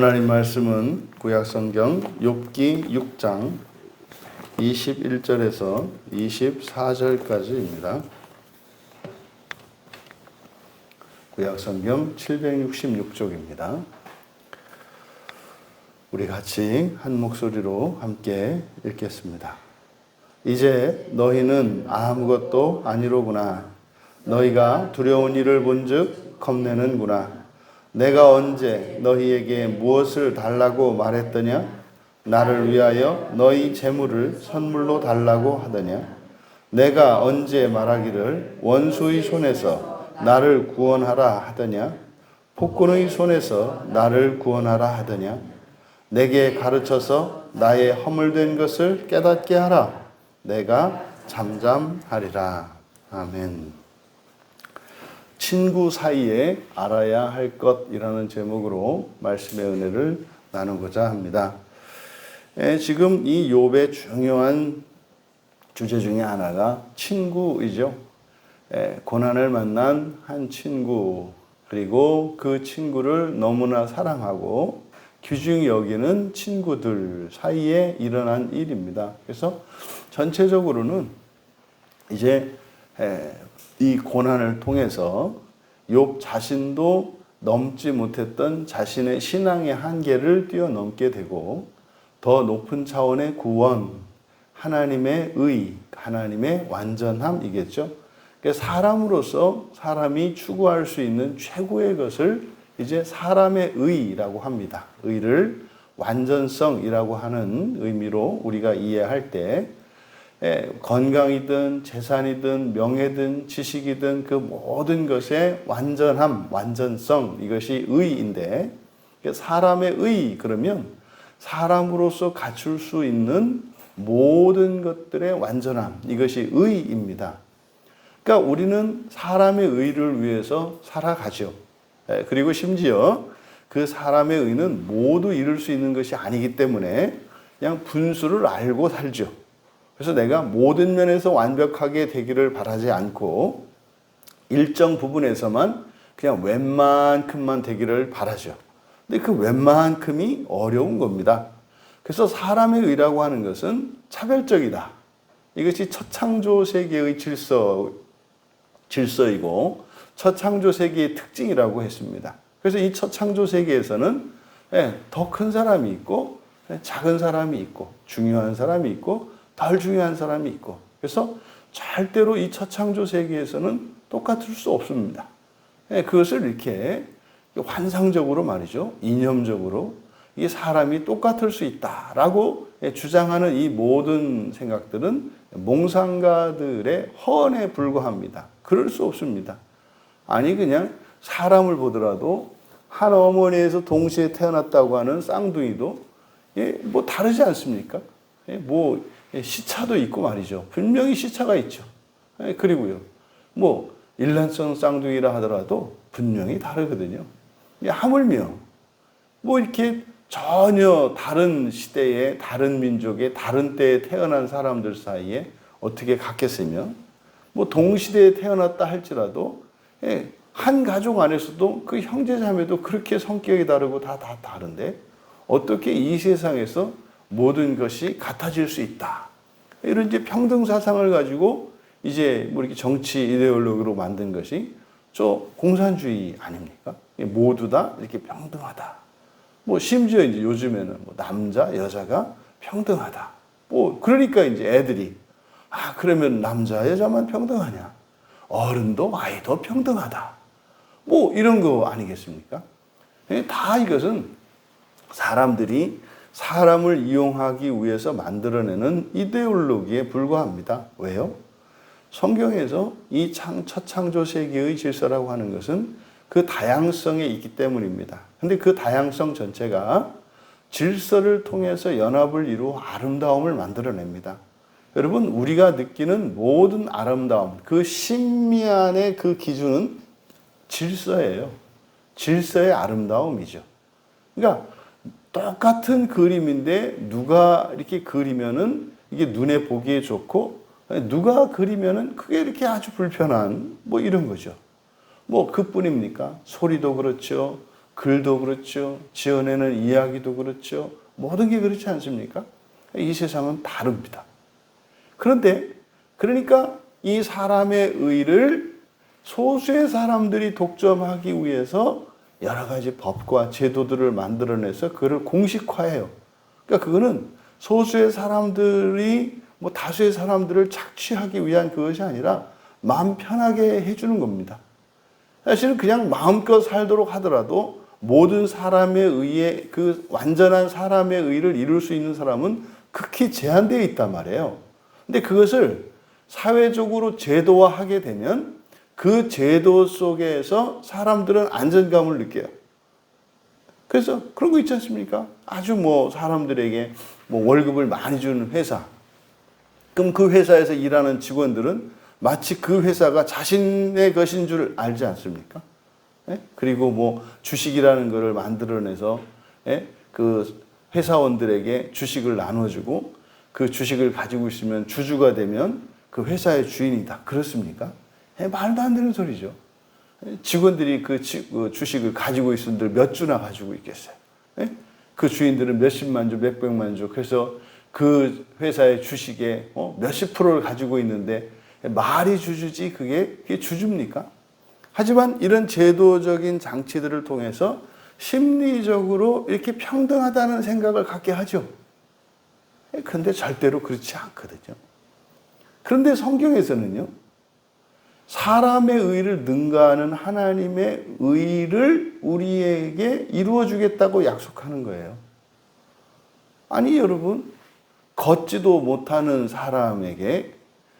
하나님 말씀은 구약성경 욥기 6장 21절에서 24절까지입니다. 구약성경 766쪽입니다. 우리 같이 한 목소리로 함께 읽겠습니다. 이제 너희는 아무것도 아니로구나. 너희가 두려운 일을 본즉 겁내는구나. 내가 언제 너희에게 무엇을 달라고 말했더냐? 나를 위하여 너희 재물을 선물로 달라고 하더냐? 내가 언제 말하기를 원수의 손에서 나를 구원하라 하더냐? 폭군의 손에서 나를 구원하라 하더냐? 내게 가르쳐서 나의 허물된 것을 깨닫게 하라. 내가 잠잠하리라. 아멘. 친구 사이에 알아야 할 것이라는 제목으로 말씀의 은혜를 나누고자 합니다. 지금 이 욥의 중요한 주제 중에 하나가 친구이죠. 고난을 만난 한 친구, 그리고 그 친구를 너무나 사랑하고 귀중히 여기는 친구들 사이에 일어난 일입니다. 그래서 전체적으로는 이제 이 고난을 통해서 욥 자신도 넘지 못했던 자신의 신앙의 한계를 뛰어넘게 되고 더 높은 차원의 구원, 하나님의 의, 하나님의 완전함이겠죠. 그러니까 사람으로서 사람이 추구할 수 있는 최고의 것을 이제 사람의 의라고 합니다. 의를 완전성이라고 하는 의미로 우리가 이해할 때 건강이든 재산이든 명예든 지식이든 그 모든 것의 완전함, 완전성, 이것이 의인데, 사람의 의 그러면 사람으로서 갖출 수 있는 모든 것들의 완전함, 이것이 의입니다. 그러니까 우리는 사람의 의를 위해서 살아가죠. 그리고 심지어 그 사람의 의는 모두 이룰 수 있는 것이 아니기 때문에 그냥 분수를 알고 살죠. 그래서 내가 모든 면에서 완벽하게 되기를 바라지 않고 일정 부분에서만 그냥 웬만큼만 되기를 바라죠. 근데 그 웬만큼이 어려운 겁니다. 그래서 사람의 의라고 하는 것은 차별적이다. 이것이 첫 창조 세계의 질서이고 첫 창조 세계의 특징이라고 했습니다. 그래서 이 첫 창조 세계에서는 더 큰 사람이 있고 작은 사람이 있고 중요한 사람이 있고 덜 중요한 사람이 있고, 그래서 절대로 이 첫 창조 세계에서는 똑같을 수 없습니다. 그것을 이렇게 환상적으로 말이죠, 이념적으로 이 사람이 똑같을 수 있다라고 주장하는 이 모든 생각들은 몽상가들의 허언에 불과합니다. 그럴 수 없습니다. 아니 그냥 사람을 보더라도 한 어머니에서 동시에 태어났다고 하는 쌍둥이도 뭐 다르지 않습니까? 뭐 시차도 있고 말이죠. 분명히 시차가 있죠. 그리고요, 뭐 일란성 쌍둥이라 하더라도 분명히 다르거든요. 하물며 뭐 이렇게 전혀 다른 시대에 다른 민족의 다른 때에 태어난 사람들 사이에 어떻게 같겠으며, 뭐 동시대에 태어났다 할지라도 한 가족 안에서도 그 형제자매도 그렇게 성격이 다르고 다 다른데 어떻게 이 세상에서 모든 것이 같아질 수 있다. 이런 이제 평등 사상을 가지고 이제 뭐 이렇게 정치 이데올로기로 만든 것이 저 공산주의 아닙니까? 모두 다 이렇게 평등하다. 뭐 심지어 이제 요즘에는 뭐 남자, 여자가 평등하다. 뭐 그러니까 이제 애들이 그러면 남자, 여자만 평등하냐? 어른도 아이도 평등하다. 뭐 이런 거 아니겠습니까? 다 이것은 사람들이 사람을 이용하기 위해서 만들어내는 이데올로기에 불과합니다. 왜요? 성경에서 이 첫 창조 세계의 질서라고 하는 것은 그 다양성에 있기 때문입니다. 근데 그 다양성 전체가 질서를 통해서 연합을 이루어 아름다움을 만들어냅니다. 여러분, 우리가 느끼는 모든 아름다움, 그 신미안의 그 기준은 질서예요. 질서의 아름다움이죠. 그러니까 똑같은 그림인데 누가 이렇게 그리면은 이게 눈에 보기에 좋고 누가 그리면은 그게 이렇게 아주 불편한 뭐 이런 거죠. 뭐 그뿐입니까? 소리도 그렇죠. 글도 그렇죠. 지어내는 이야기도 그렇죠. 모든 게 그렇지 않습니까? 이 세상은 다릅니다. 그런데 그러니까 이 사람의 의를 소수의 사람들이 독점하기 위해서 여러 가지 법과 제도들을 만들어내서 그를 공식화해요. 그러니까 그거는 소수의 사람들이 뭐 다수의 사람들을 착취하기 위한 그것이 아니라 마음 편하게 해주는 겁니다. 사실은 그냥 마음껏 살도록 하더라도 모든 사람의 의에 그 완전한 사람의 의를 이룰 수 있는 사람은 극히 제한되어 있단 말이에요. 근데 그것을 사회적으로 제도화하게 되면 그 제도 속에서 사람들은 안정감을 느껴요. 그래서 그런 거 있지 않습니까? 아주 뭐 사람들에게 뭐 월급을 많이 주는 회사. 그럼 그 회사에서 일하는 직원들은 마치 그 회사가 자신의 것인 줄 알지 않습니까? 예? 그리고 뭐 주식이라는 것을 만들어내서 예? 그 회사원들에게 주식을 나눠주고 그 주식을 가지고 있으면 주주가 되면 그 회사의 주인이다. 그렇습니까? 예? 말도 안 되는 소리죠. 직원들이 그 주식을 가지고 있은 분들 몇 주나 가지고 있겠어요. 예? 그 주인들은 몇십만 주, 몇백만 주. 그래서 그 회사의 주식에 몇십 프로를 가지고 있는데 말이 주주지 그게 주주입니까? 하지만 이런 제도적인 장치들을 통해서 심리적으로 이렇게 평등하다는 생각을 갖게 하죠. 그런데 절대로 그렇지 않거든요. 그런데 성경에서는요, 사람의 의를 능가하는 하나님의 의를 우리에게 이루어 주겠다고 약속하는 거예요. 아니 여러분, 걷지도 못하는 사람에게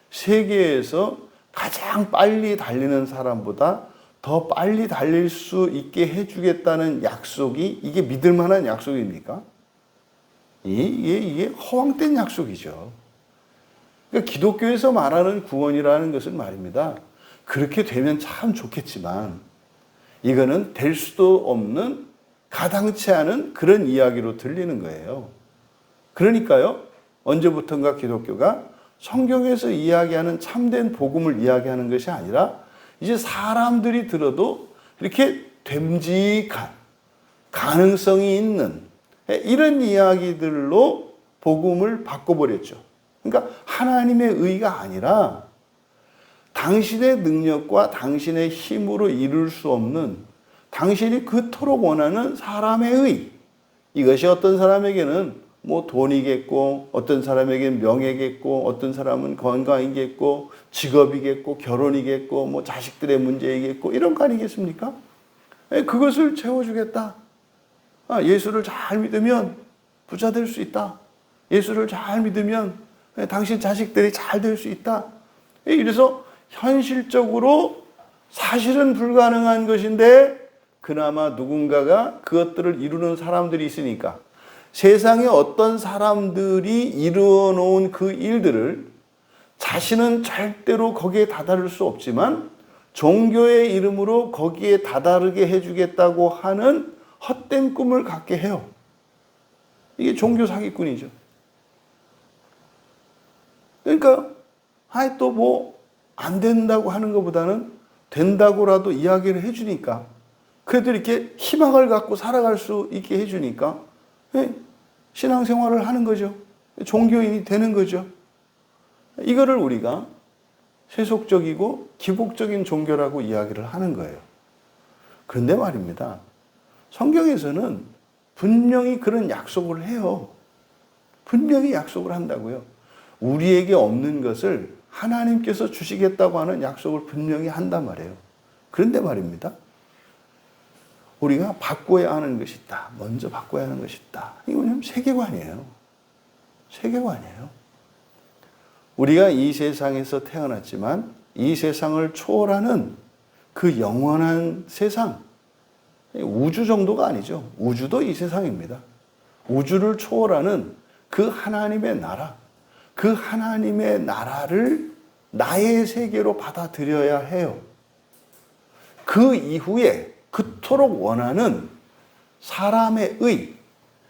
세계에서 가장 빨리 달리는 사람보다 더 빨리 달릴 수 있게 해주겠다는 약속이 이게 믿을 만한 약속입니까? 이게 허황된 약속이죠. 그러니까 기독교에서 말하는 구원이라는 것은 말입니다. 그렇게 되면 참 좋겠지만 이거는 될 수도 없는 가당치 않은 그런 이야기로 들리는 거예요. 그러니까요, 언제부턴가 기독교가 성경에서 이야기하는 참된 복음을 이야기하는 것이 아니라 이제 사람들이 들어도 이렇게 됨직한 가능성이 있는 이런 이야기들로 복음을 바꿔버렸죠. 그러니까 하나님의 의가 아니라 당신의 능력과 당신의 힘으로 이룰 수 없는 당신이 그토록 원하는 사람의 의. 이것이 어떤 사람에게는 뭐 돈이겠고, 어떤 사람에게는 명예겠고, 어떤 사람은 건강이겠고, 직업이겠고, 결혼이겠고, 뭐 자식들의 문제이겠고, 이런 거 아니겠습니까? 그것을 채워주겠다. 예수를 잘 믿으면 부자 될 수 있다. 예수를 잘 믿으면 당신 자식들이 잘 될 수 있다. 이래서 현실적으로 사실은 불가능한 것인데 그나마 누군가가 그것들을 이루는 사람들이 있으니까 세상에 어떤 사람들이 이루어 놓은 그 일들을 자신은 절대로 거기에 다다를 수 없지만 종교의 이름으로 거기에 다다르게 해주겠다고 하는 헛된 꿈을 갖게 해요. 이게 종교 사기꾼이죠. 그러니까 또 뭐 안 된다고 하는 것보다는 된다고라도 이야기를 해주니까 그래도 이렇게 희망을 갖고 살아갈 수 있게 해주니까 신앙생활을 하는 거죠. 종교인이 되는 거죠. 이거를 우리가 세속적이고 기복적인 종교라고 이야기를 하는 거예요. 그런데 말입니다. 성경에서는 분명히 그런 약속을 해요. 분명히 약속을 한다고요. 우리에게 없는 것을 하나님께서 주시겠다고 하는 약속을 분명히 한단 말이에요. 그런데 말입니다. 우리가 바꿔야 하는 것이 있다. 먼저 바꿔야 하는 것이 있다. 이게 뭐냐면 세계관이에요. 세계관이에요. 우리가 이 세상에서 태어났지만 이 세상을 초월하는 그 영원한 세상, 우주 정도가 아니죠. 우주도 이 세상입니다. 우주를 초월하는 그 하나님의 나라, 그 하나님의 나라를 나의 세계로 받아들여야 해요. 그 이후에 그토록 원하는 사람의 의,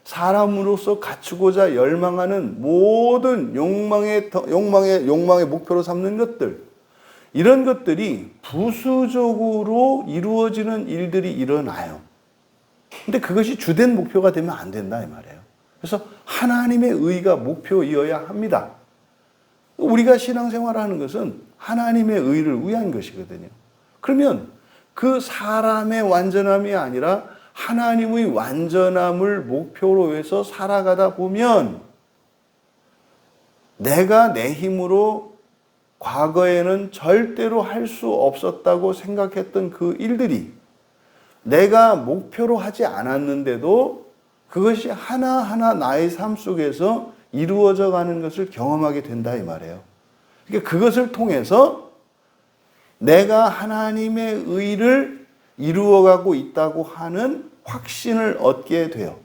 사람으로서 갖추고자 열망하는 모든 욕망의 목표로 삼는 것들, 이런 것들이 부수적으로 이루어지는 일들이 일어나요. 근데 그것이 주된 목표가 되면 안 된다 이 말이에요. 그래서 하나님의 의가 목표이어야 합니다. 우리가 신앙생활을 하는 것은 하나님의 의를 위한 것이거든요. 그러면 그 사람의 완전함이 아니라 하나님의 완전함을 목표로 해서 살아가다 보면 내가 내 힘으로 과거에는 절대로 할 수 없었다고 생각했던 그 일들이 내가 목표로 하지 않았는데도 그것이 하나하나 나의 삶 속에서 이루어져 가는 것을 경험하게 된다 이 말이에요. 그러니까 그것을 통해서 내가 하나님의 의를 이루어가고 있다고 하는 확신을 얻게 돼요.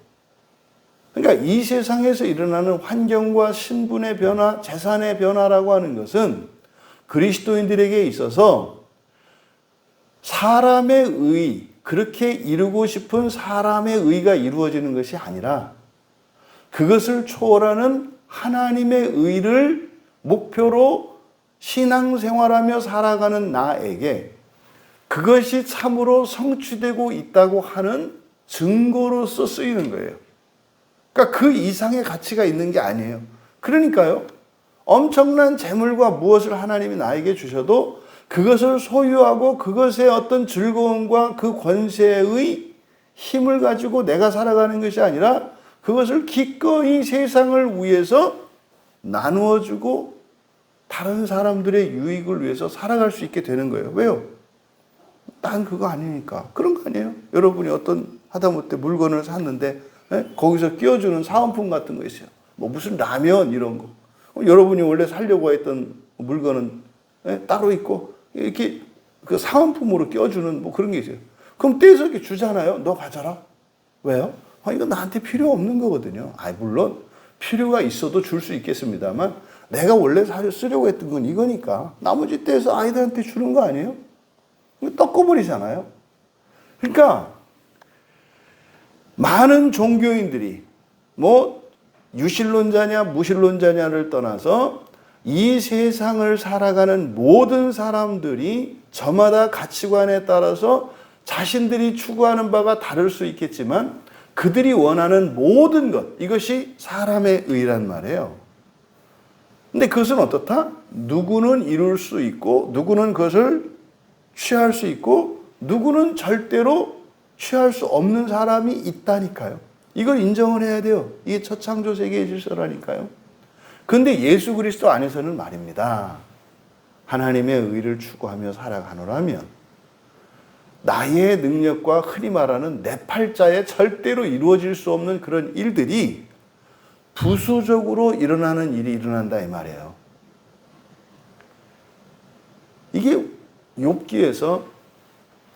그러니까 이 세상에서 일어나는 환경과 신분의 변화, 재산의 변화라고 하는 것은 그리스도인들에게 있어서 사람의 의, 그렇게 이루고 싶은 사람의 의가 이루어지는 것이 아니라 그것을 초월하는 하나님의 의를 목표로 신앙생활하며 살아가는 나에게 그것이 참으로 성취되고 있다고 하는 증거로서 쓰이는 거예요. 그러니까 그 이상의 가치가 있는 게 아니에요. 그러니까요, 엄청난 재물과 무엇을 하나님이 나에게 주셔도 그것을 소유하고 그것의 어떤 즐거움과 그 권세의 힘을 가지고 내가 살아가는 것이 아니라 그것을 기꺼이 세상을 위해서 나누어주고 다른 사람들의 유익을 위해서 살아갈 수 있게 되는 거예요. 왜요? 난 그거 아니니까. 그런 거 아니에요? 여러분이 어떤 하다못해 물건을 샀는데 거기서 끼워주는 사은품 같은 거 있어요. 뭐 무슨 라면 이런 거. 여러분이 원래 사려고 했던 물건은 따로 있고 이렇게 그 사은품으로 끼워주는 뭐 그런 게 있어요. 그럼 떼서 이렇게 주잖아요. 너 가져라. 왜요? 이거 나한테 필요 없는 거거든요. 물론 필요가 있어도 줄 수 있겠습니다만 내가 원래 쓰려고 했던 건 이거니까 나머지 떼서 아이들한테 주는 거 아니에요? 떡고버리잖아요. 그러니까 많은 종교인들이 뭐 유신론자냐 무신론자냐를 떠나서 이 세상을 살아가는 모든 사람들이 저마다 가치관에 따라서 자신들이 추구하는 바가 다를 수 있겠지만 그들이 원하는 모든 것, 이것이 사람의 의란 말이에요. 근데 그것은 어떻다? 누구는 이룰 수 있고 누구는 그것을 취할 수 있고 누구는 절대로 취할 수 없는 사람이 있다니까요. 이걸 인정을 해야 돼요. 이게 첫 창조 세계의 질서라니까요. 그런데 예수 그리스도 안에서는 말입니다. 하나님의 의를 추구하며 살아가노라면 나의 능력과 흔히 말하는 내 팔자에 절대로 이루어질 수 없는 그런 일들이 부수적으로 일어나는 일이 일어난다 이 말이에요. 이게 욥기에서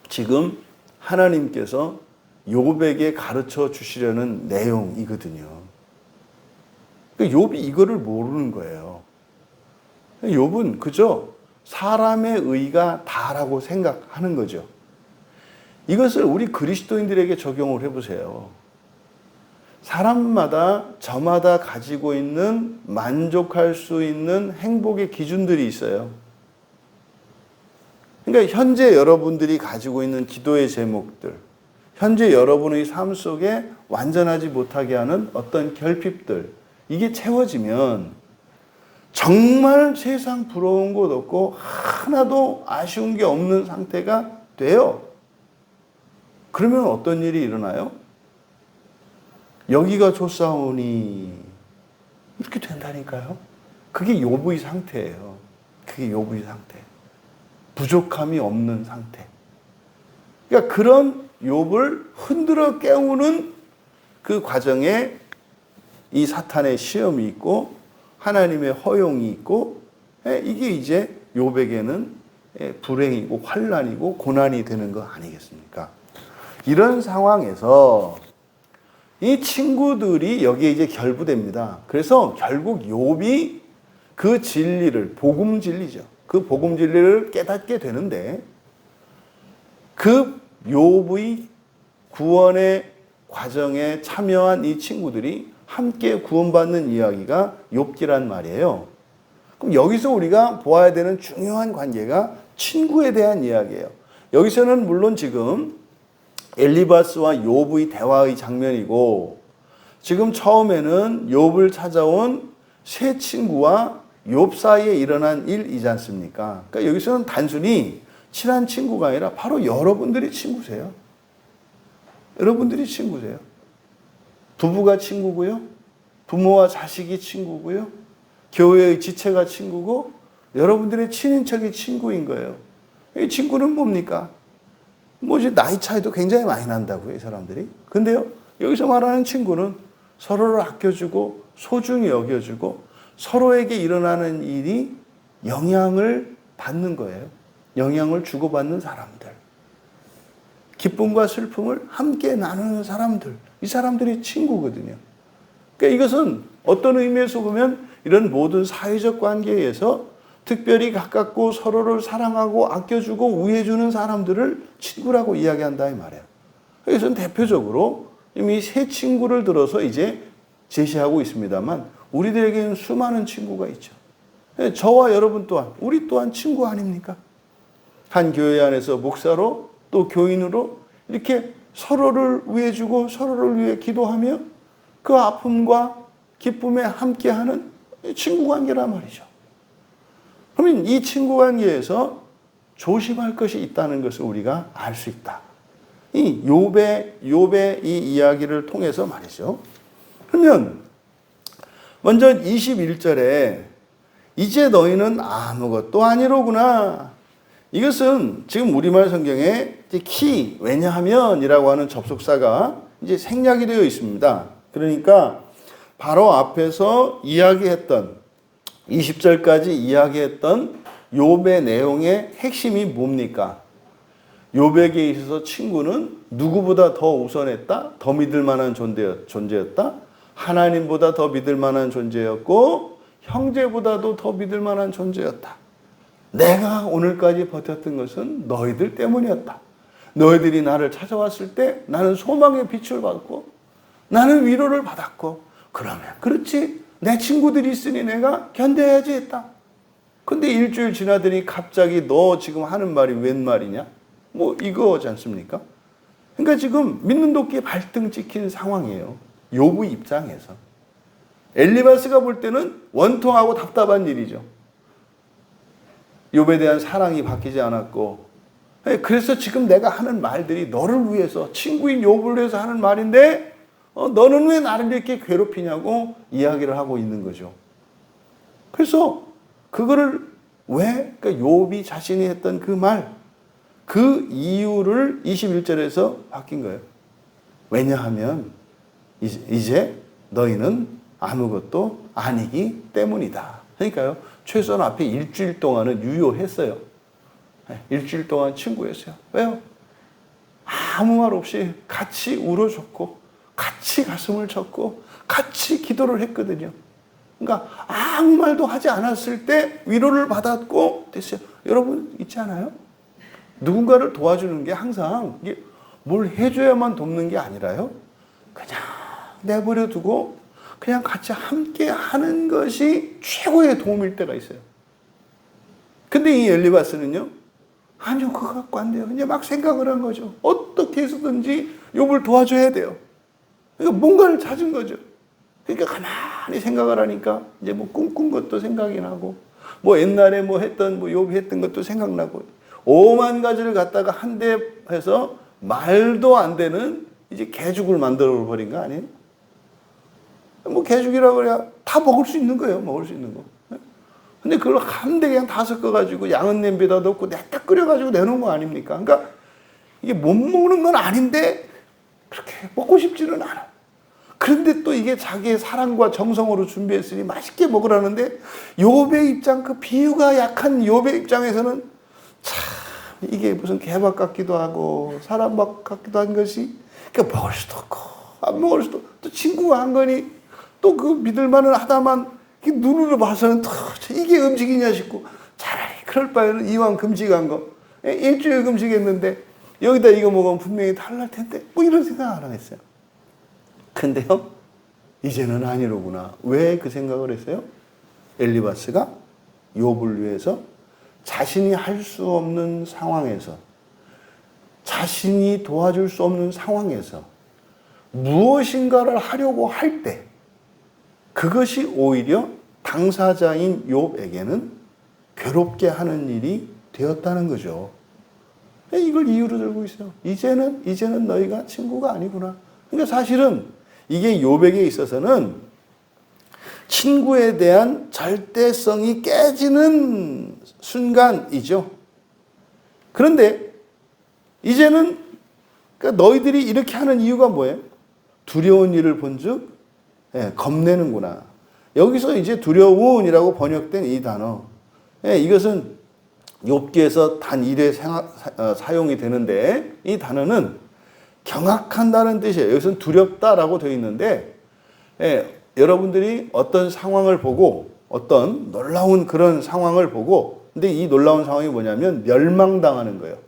지금 하나님께서 욥에게 가르쳐 주시려는 내용이거든요. 욥이 이거를 모르는 거예요. 욥은 그저 사람의 의가 다라고 생각하는 거죠. 이것을 우리 그리스도인들에게 적용을 해보세요. 사람마다 저마다 가지고 있는 만족할 수 있는 행복의 기준들이 있어요. 그러니까 현재 여러분들이 가지고 있는 기도의 제목들, 현재 여러분의 삶 속에 완전하지 못하게 하는 어떤 결핍들, 이게 채워지면 정말 세상 부러운 것 없고 하나도 아쉬운 게 없는 상태가 돼요. 그러면 어떤 일이 일어나요? 여기가 좋사오니 이렇게 된다니까요. 그게 욥의 상태예요. 그게 욥의 상태. 부족함이 없는 상태. 그러니까 그런 욥을 흔들어 깨우는 그 과정에 이 사탄의 시험이 있고 하나님의 허용이 있고 이게 이제 욥에게는 불행이고 환난이고 고난이 되는 거 아니겠습니까? 이런 상황에서 이 친구들이 여기에 이제 결부됩니다. 그래서 결국 욥이 그 진리를, 복음 진리죠. 그 복음 진리를 깨닫게 되는데 그 욥의 구원의 과정에 참여한 이 친구들이 함께 구원받는 이야기가 욥기란 말이에요. 그럼 여기서 우리가 보아야 되는 중요한 관계가 친구에 대한 이야기예요. 여기서는 물론 지금 엘리바스와 욥의 대화의 장면이고, 지금 처음에는 욥을 찾아온 세 친구와 욥 사이에 일어난 일이지 않습니까? 그러니까 여기서는 단순히 친한 친구가 아니라 바로 여러분들이 친구세요. 여러분들이 친구세요. 부부가 친구고요. 부모와 자식이 친구고요. 교회의 지체가 친구고, 여러분들의 친인척이 친구인 거예요. 이 친구는 뭡니까? 뭐지, 나이 차이도 굉장히 많이 난다고요, 이 사람들이. 근데요, 여기서 말하는 친구는 서로를 아껴주고 소중히 여겨주고 서로에게 일어나는 일이 영향을 받는 거예요. 영향을 주고받는 사람들. 기쁨과 슬픔을 함께 나누는 사람들. 이 사람들이 친구거든요. 그러니까 이것은 어떤 의미에서 보면 이런 모든 사회적 관계에서 특별히 가깝고 서로를 사랑하고 아껴주고 우애해주는 사람들을 친구라고 이야기한다 이 말이에요. 그래서 대표적으로 이미 세 친구를 들어서 이제 제시하고 있습니다만 우리들에게는 수많은 친구가 있죠. 저와 여러분 또한 우리 또한 친구 아닙니까? 한 교회 안에서 목사로 또 교인으로 이렇게 서로를 위해주고 서로를 위해 기도하며 그 아픔과 기쁨에 함께하는 친구 관계란 말이죠. 그러면 이 친구 관계에서 조심할 것이 있다는 것을 우리가 알 수 있다. 이 욥의 이 이야기를 통해서 말이죠. 그러면 먼저 21절에 이제 너희는 아무것도 아니로구나. 이것은 지금 우리말 성경에 키 왜냐하면이라고 하는 접속사가 이제 생략이 되어 있습니다. 그러니까 바로 앞에서 이야기했던 20절까지 이야기했던 욥의 내용의 핵심이 뭡니까? 욥에게 있어서 친구는 누구보다 더 우선했다? 더 믿을 만한 존재였다? 하나님보다 더 믿을 만한 존재였고 형제보다도 더 믿을 만한 존재였다. 내가 오늘까지 버텼던 것은 너희들 때문이었다. 너희들이 나를 찾아왔을 때 나는 소망의 빛을 받고 나는 위로를 받았고 그러면 그렇지 내 친구들이 있으니 내가 견뎌야지 했다. 근데 일주일 지나더니 갑자기 너 지금 하는 말이 웬 말이냐? 뭐 이거지 않습니까? 그러니까 지금 믿는 도끼에 발등 찍힌 상황이에요. 욥의 입장에서. 엘리바스가 볼 때는 원통하고 답답한 일이죠. 욥에 대한 사랑이 바뀌지 않았고 그래서 지금 내가 하는 말들이 너를 위해서 친구인 욥을 위해서 하는 말인데 너는 왜 나를 이렇게 괴롭히냐고 이야기를 하고 있는 거죠. 그래서 그거를 왜 그러니까 욥이 자신이 했던 그 말, 그 이유를 21절에서 바뀐 거예요. 왜냐하면 이제 너희는 아무것도 아니기 때문이다. 그러니까요. 최소한 앞에 일주일 동안은 유효했어요. 일주일 동안 친구였어요. 왜요? 아무 말 없이 같이 울어줬고 같이 가슴을 쳤고 같이 기도를 했거든요. 그러니까 아무 말도 하지 않았을 때 위로를 받았고 됐어요. 여러분 있지 않아요? 누군가를 도와주는 게 항상 이게 뭘 해줘야만 돕는 게 아니라요. 그냥 내버려 두고 그냥 같이 함께 하는 것이 최고의 도움일 때가 있어요. 근데 이 엘리바스는요. 아니요 그거 갖고 안 돼요. 이제 막 생각을 한 거죠. 어떻게 해서든지 욥을 도와줘야 돼요. 그러니까 뭔가를 찾은 거죠. 그러니까 가만히 생각을 하니까 이제 뭐 꿈꾼 것도 생각이 나고 뭐 옛날에 뭐 했던 뭐 욥이 했던 것도 생각나고 5만 가지를 갖다가 한데 해서 말도 안 되는 이제 개죽을 만들어 버린 거 아니에요? 뭐 개죽이라고 그래야 다 먹을 수 있는 거예요. 먹을 수 있는 거. 근데 그걸 한데 그냥 다 섞어가지고 양은 냄비에다 넣고 냅다 끓여가지고 내놓은 거 아닙니까? 그러니까 이게 못 먹는 건 아닌데 그렇게 먹고 싶지는 않아. 그런데 또 이게 자기의 사랑과 정성으로 준비했으니 맛있게 먹으라는데 욥의 입장, 그 비유가 약한 욥의 입장에서는 참 이게 무슨 개밥 같기도 하고 사람밥 같기도 한 것이 그러니까 먹을 수도 없고 안 먹을 수도 또 친구가 한 거니 또 그 믿을만은 하다만 눈으로 봐서는 또 이게 음식이냐 싶고 차라리 그럴 바에는 이왕 금식한 거 일주일 금식했는데 여기다 이거 먹으면 분명히 달랄 텐데 뭐 이런 생각 안 하겠어요. 근데요 이제는 아니로구나. 왜 그 생각을 했어요? 엘리바스가 욥을 위해서 자신이 할 수 없는 상황에서 자신이 도와줄 수 없는 상황에서 무엇인가를 하려고 할 때 그것이 오히려 당사자인 욥에게는 괴롭게 하는 일이 되었다는 거죠. 이걸 이유로 들고 있어요. 이제는 너희가 친구가 아니구나. 그러니까 사실은 이게 욥에게 있어서는 친구에 대한 절대성이 깨지는 순간이죠. 그런데 이제는 그러니까 너희들이 이렇게 하는 이유가 뭐예요? 두려운 일을 본즉 겁내는구나. 여기서 이제 두려운이라고 번역된 이 단어, 이것은 욥기에서 단 1회 사용이 되는데 이 단어는 경악한다는 뜻이에요. 여기서는 두렵다라고 되어 있는데 여러분들이 어떤 상황을 보고 어떤 놀라운 그런 상황을 보고 근데 이 놀라운 상황이 뭐냐면 멸망당하는 거예요.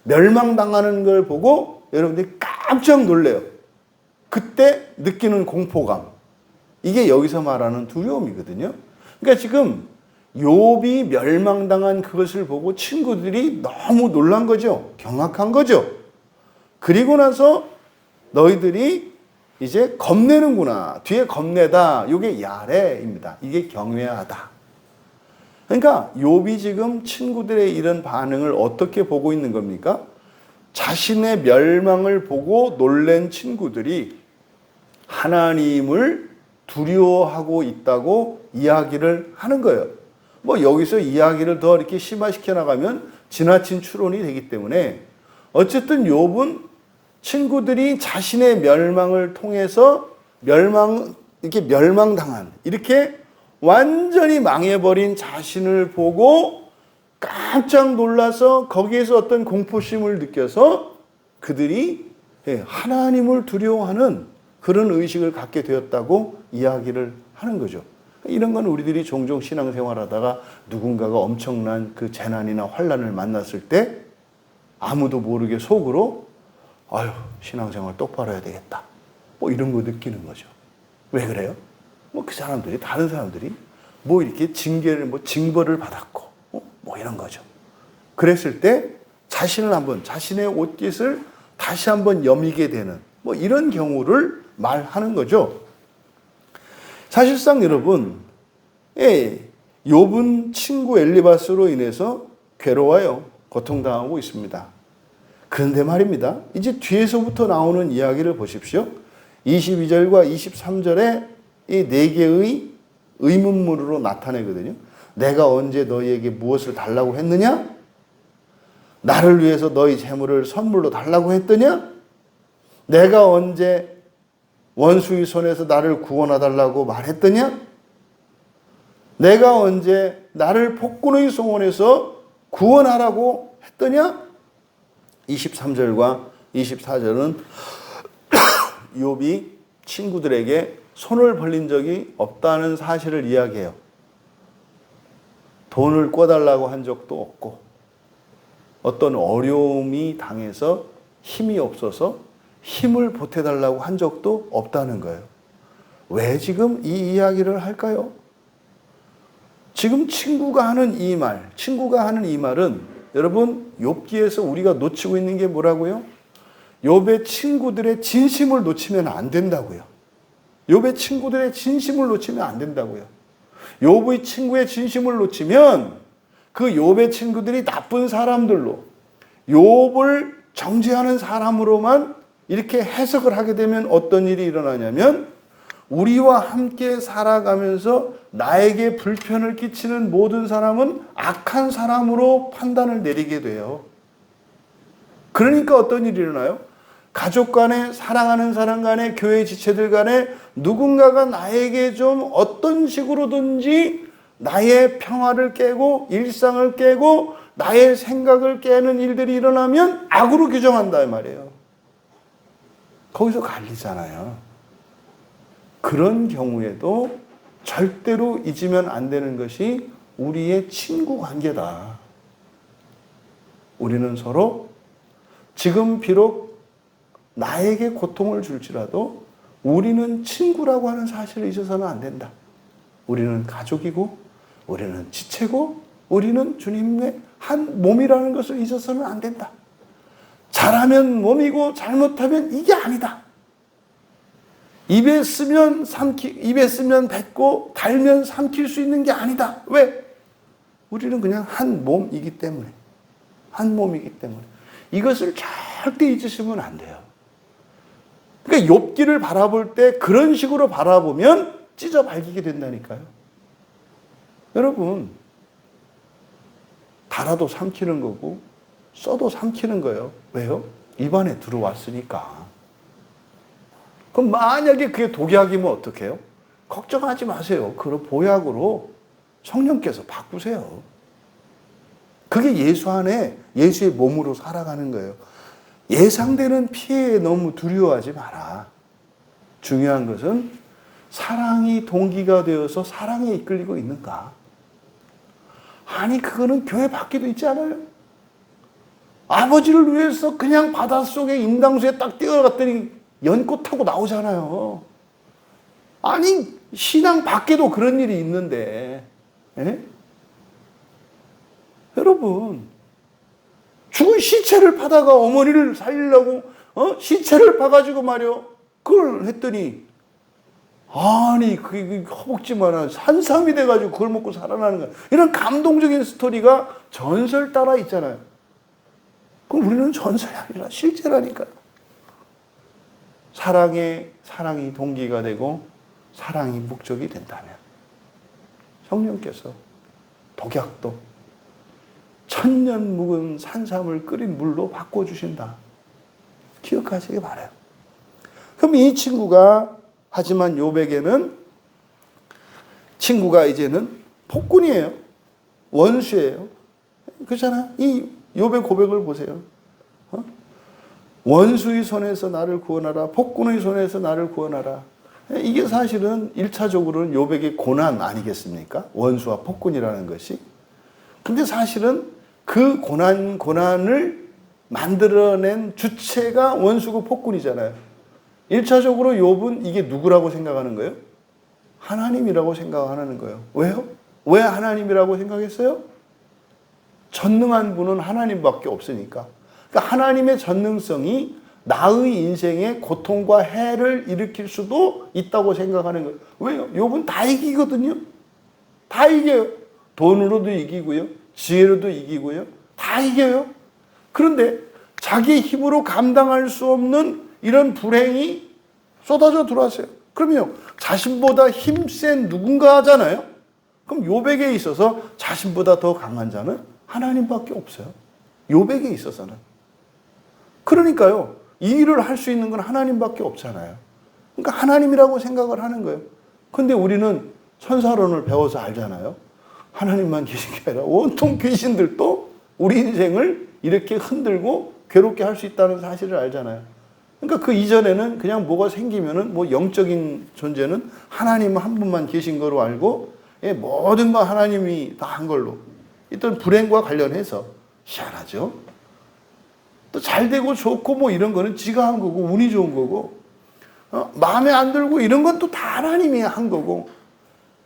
멸망당하는 걸 보고 여러분들이 깜짝 놀래요. 그때 느끼는 공포감. 이게 여기서 말하는 두려움이거든요. 그러니까 지금 욥이 멸망당한 그것을 보고 친구들이 너무 놀란 거죠. 경악한 거죠. 그리고 나서 너희들이 이제 겁내는구나. 뒤에 겁내다. 이게 야레입니다. 이게 경외하다. 그러니까 욥이 지금 친구들의 이런 반응을 어떻게 보고 있는 겁니까? 자신의 멸망을 보고 놀란 친구들이 하나님을 두려워하고 있다고 이야기를 하는 거예요. 뭐 여기서 이야기를 더 이렇게 심화시켜 나가면 지나친 추론이 되기 때문에 어쨌든 욥은 친구들이 자신의 멸망을 통해서 이렇게 멸망당한 이렇게 완전히 망해버린 자신을 보고 깜짝 놀라서 거기에서 어떤 공포심을 느껴서 그들이 하나님을 두려워하는 그런 의식을 갖게 되었다고 이야기를 하는 거죠. 이런 건 우리들이 종종 신앙생활하다가 누군가가 엄청난 그 재난이나 환난을 만났을 때 아무도 모르게 속으로 아유 신앙생활 똑바로 해야 되겠다 뭐 이런 거 느끼는 거죠. 왜 그래요? 뭐 그 사람들이 다른 사람들이 뭐 이렇게 징벌을 받았고 뭐 이런 거죠. 그랬을 때 자신의 옷깃을 다시 한번 여미게 되는 뭐 이런 경우를 말하는 거죠. 사실상 여러분, 욥은 친구 엘리바스로 인해서 괴로워요. 고통당하고 있습니다. 그런데 말입니다. 이제 뒤에서부터 나오는 이야기를 보십시오. 22절과 23절에 이 네 개의 의문문으로 나타내거든요. 내가 언제 너희에게 무엇을 달라고 했느냐? 나를 위해서 너희 재물을 선물로 달라고 했더냐? 내가 언제 원수의 손에서 나를 구원해달라고 말했더냐? 내가 언제 나를 폭군의 손에서 구원하라고 했더냐? 23절과 24절은 욥이 친구들에게 손을 벌린 적이 없다는 사실을 이야기해요. 돈을 꿔달라고 한 적도 없고 어떤 어려움이 당해서 힘이 없어서 힘을 보태달라고 한 적도 없다는 거예요. 왜 지금 이 이야기를 할까요? 지금 친구가 하는 이 말은 여러분 욥기에서 우리가 놓치고 있는 게 뭐라고요? 욥의 친구들의 진심을 놓치면 안 된다고요. 욥의 친구들의 진심을 놓치면 안 된다고요. 욥의 친구의 진심을 놓치면 그 욥의 친구들이 나쁜 사람들로 욥을 정죄하는 사람으로만 이렇게 해석을 하게 되면 어떤 일이 일어나냐면 우리와 함께 살아가면서 나에게 불편을 끼치는 모든 사람은 악한 사람으로 판단을 내리게 돼요. 그러니까 어떤 일이 일어나요? 가족 간에, 사랑하는 사람 간에, 교회 지체들 간에 누군가가 나에게 좀 어떤 식으로든지 나의 평화를 깨고 일상을 깨고 나의 생각을 깨는 일들이 일어나면 악으로 규정한다 이 말이에요. 거기서 갈리잖아요. 그런 경우에도 절대로 잊으면 안 되는 것이 우리의 친구 관계다. 우리는 서로 지금 비록 나에게 고통을 줄지라도 우리는 친구라고 하는 사실을 잊어서는 안 된다. 우리는 가족이고 우리는 지체고 우리는 주님의 한 몸이라는 것을 잊어서는 안 된다. 잘하면 몸이고 잘못하면 이게 아니다. 입에 쓰면 뱉고 달면 삼킬 수 있는 게 아니다. 왜? 우리는 그냥 한 몸이기 때문에. 한 몸이기 때문에. 이것을 절대 잊으시면 안 돼요. 그러니까 욥기를 바라볼 때 그런 식으로 바라보면 찢어 발기게 된다니까요. 여러분, 달아도 삼키는 거고 써도 삼키는 거예요. 왜요? 입안에 들어왔으니까. 그럼 만약에 그게 독약이면 어떡해요? 걱정하지 마세요. 그걸 보약으로 성령께서 바꾸세요. 그게 예수 안에 예수의 몸으로 살아가는 거예요. 예상되는 피해에 너무 두려워하지 마라. 중요한 것은 사랑이 동기가 되어서 사랑에 이끌리고 있는가? 아니, 그거는 교회 밖에도 있지 않아요? 아버지를 위해서 그냥 바닷속에 임당수에 딱 뛰어갔더니 연꽃 타고 나오잖아요. 아니, 신앙 밖에도 그런 일이 있는데, 예? 여러분, 죽은 시체를 파다가 어머니를 살리려고 시체를 파가지고 말이요, 그걸 했더니 아니 그게 허벅지만한 산삼이 돼가지고 그걸 먹고 살아나는 거야. 이런 감동적인 스토리가 전설 따라 있잖아요. 그럼 우리는 전설이 아니라 실제라니까요. 사랑이 동기가 되고 사랑이 목적이 된다면 성령께서 독약도 천년 묵은 산삼을 끓인 물로 바꿔주신다. 기억하시기 바라요. 그럼 이 친구가 하지만 욥에게는 친구가 이제는 폭군이에요. 원수예요. 그렇잖아요. 이 욥의 고백을 보세요. 원수의 손에서 나를 구원하라. 폭군의 손에서 나를 구원하라. 이게 사실은 1차적으로는 욥에게 고난 아니겠습니까? 원수와 폭군이라는 것이. 근데 사실은 그 고난을 만들어낸 주체가 원수고 폭군이잖아요. 1차적으로 욥은 이게 누구라고 생각하는 거예요? 하나님이라고 생각하는 거예요. 왜요? 왜 하나님이라고 생각했어요? 전능한 분은 하나님밖에 없으니까. 그러니까 하나님의 전능성이 나의 인생에 고통과 해를 일으킬 수도 있다고 생각하는 거예요. 왜요? 욥은 다 이기거든요. 다 이겨요. 돈으로도 이기고요. 지혜로도 이기고요. 다 이겨요. 그런데 자기 힘으로 감당할 수 없는 이런 불행이 쏟아져 들어왔어요. 그러면 자신보다 힘센 누군가 하잖아요. 그럼 욥에게 있어서 자신보다 더 강한 자는 하나님밖에 없어요. 욥에게 있어서는. 그러니까요. 이 일을 할 수 있는 건 하나님밖에 없잖아요. 그러니까 하나님이라고 생각을 하는 거예요. 근데 우리는 천사론을 배워서 알잖아요. 하나님만 계신 게 아니라 온통 귀신들도 우리 인생을 이렇게 흔들고 괴롭게 할 수 있다는 사실을 알잖아요. 그러니까 그 이전에는 그냥 뭐가 생기면은 뭐 영적인 존재는 하나님 한 분만 계신 거로 알고 모든 거 하나님이 다 한 걸로 일단 불행과 관련해서 희한하죠. 또 잘 되고 좋고 뭐 이런 거는 지가 한 거고 운이 좋은 거고 마음에 안 들고 이런 건 또 다 하나님이 한 거고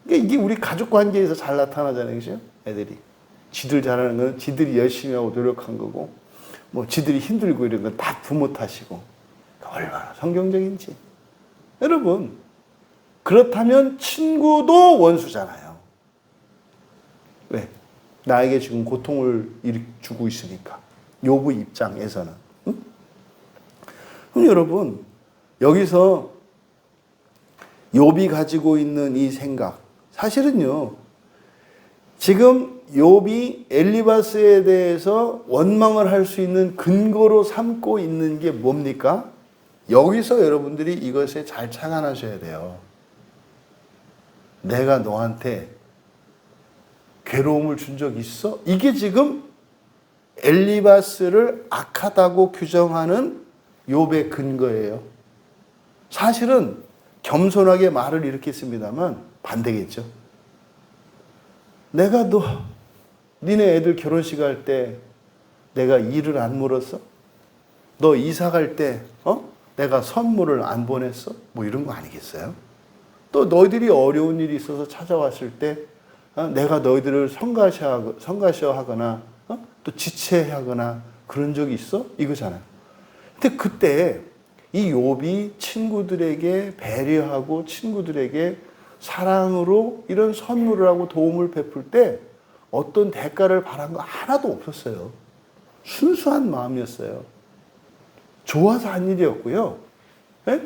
이게 우리 가족 관계에서 잘 나타나잖아요. 그죠? 애들이 지들 잘하는 건 지들이 열심히 하고 노력한 거고 뭐 지들이 힘들고 이런 건 다 부모 탓이고 얼마나 성경적인지. 여러분, 그렇다면 친구도 원수잖아요. 왜? 나에게 지금 고통을 주고 있으니까. 욥의 입장에서는. 응? 그럼 여러분, 여기서 욥이 가지고 있는 이 생각, 사실은요, 지금 욥이 엘리바스에 대해서 원망을 할 수 있는 근거로 삼고 있는 게 뭡니까? 여기서 여러분들이 이것에 잘 착안하셔야 돼요. 내가 너한테 괴로움을 준 적 있어? 이게 지금 엘리바스를 악하다고 규정하는 욥의 근거예요. 사실은 겸손하게 말을 이렇게 했습니다만 반대겠죠. 내가 니네 애들 결혼식 할 때 내가 일을 안 물었어? 너 이사 갈 때 내가 선물을 안 보냈어? 뭐 이런 거 아니겠어요? 또 너희들이 어려운 일이 있어서 찾아왔을 때 내가 너희들을 성가셔하거나 또 지체하거나 그런 적이 있어? 이거잖아요. 근데 그때 이 욥이 친구들에게 배려하고 친구들에게 사랑으로 이런 선물을 하고 도움을 베풀 때 어떤 대가를 바란 거 하나도 없었어요. 순수한 마음이었어요. 좋아서 한 일이었고요. 네?